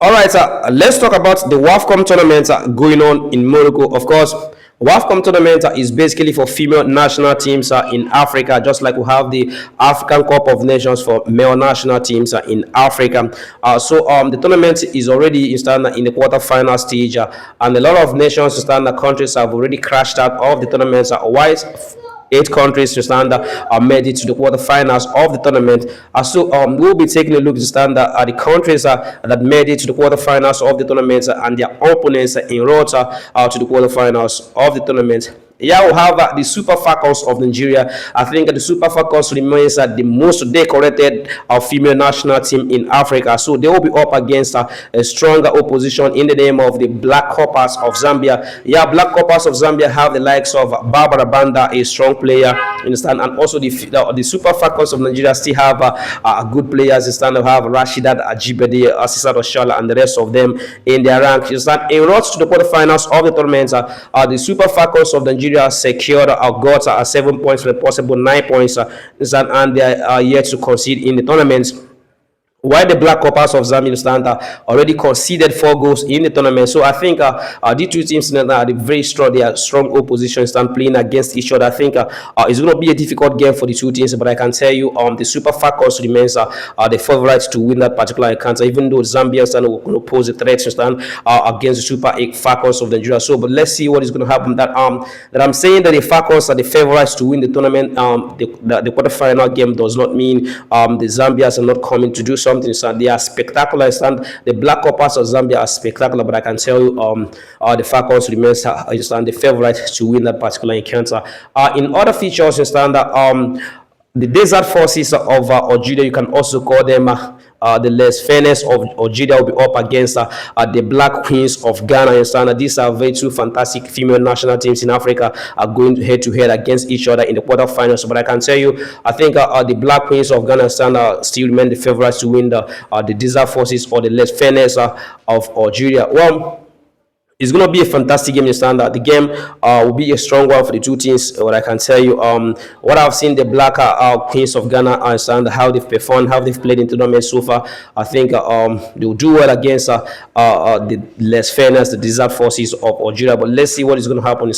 All right, let's talk about the WAFCON tournament going on in Morocco. Of course, WAFCON tournament is basically for female national teams in Africa, just like we have the African Cup of Nations for male national teams in Africa. The tournament is already in the quarterfinal stage, and a lot of nations, countries have already crashed out of the tournaments. Eight countries to stand are made it to the quarterfinals of the tournament. We'll be taking a look to stand the countries that made it to the quarterfinals of the tournament and their opponents in route to the quarterfinals of the tournament. Yeah, we have the Super Falcons of Nigeria. I think the Super Falcons remains the most decorated female national team in Africa. So they will be up against a stronger opposition in the name of the Black Coppers of Zambia. Yeah, Black Coppers of Zambia have the likes of Barbara Banda, a strong player, understand, and also the Super Falcons of Nigeria still have good players. Understand, they have Rashidat Ajibade, Asisa Oshala, and the rest of them in their rank. Understand, in route to the quarterfinals of the tournament, the Super Falcons of Nigeria secured got 7 points with possible 9 points, and they are yet to concede in the tournament. While the Black Coppers of Zambia already conceded 4 goals in the tournament. So I think the two teams are very strong. They are strong opposition, stand playing against each other. I think it's going to be a difficult game for the two teams, but I can tell you the Super Falcons remains the favorites to win that particular encounter, even though Zambia will going to pose a threat to stand against the Super Falcons of Nigeria. So, but let's see what is going to happen. That I'm saying that the Falcons are the favorites to win the tournament. The quarterfinal game does not mean the Zambians are not coming to do something. So they are spectacular. And the Black Coppers of Zambia are spectacular, but I can tell you the Falcons remains the favorite to win that particular encounter. In other features, the desert forces of Algeria, you can also call them the less fairness of Algeria, will be up against the Black Queens of Ghana. And these are very two fantastic female national teams in Africa are going head to head against each other in the quarterfinals. But I can tell you, I think the Black Queens of Ghana still remain the favorites to win the desert forces or the less fairness of Algeria. Well, it's going to be a fantastic game. The game will be a strong one for the two teams. What I can tell you, what I've seen the Black Queens of Ghana, understand how they've performed, how they've played in tournament so far. I think they'll do well against the less fairness, the desert forces of Algeria. But let's see what is going to happen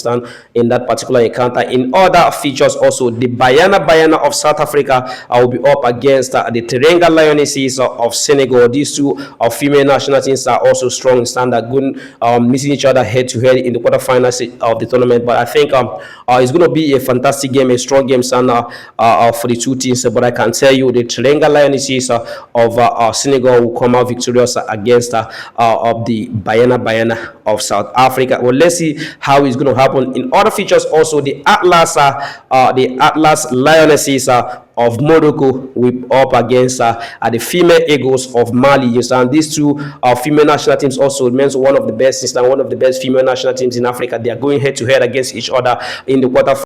in that particular encounter. In other features, also the Bayana of South Africa will be up against the Teranga Lionesses of Senegal. These two female national teams are also strong in standard, good missing each other head to head in the quarterfinals of the tournament. But I think it's going to be a fantastic game, a strong game for the two teams. But I can tell you the Teranga Lionesses of Senegal will come out victorious against the Bayana of South Africa. Well, let's see how it's going to happen. In other features, also the Atlas Lionesses of Morocco will up against the female Eagles of Mali. And these two female national teams also remains one of the best female national teams in Africa. They are going head to head against each other in the quarterfinals.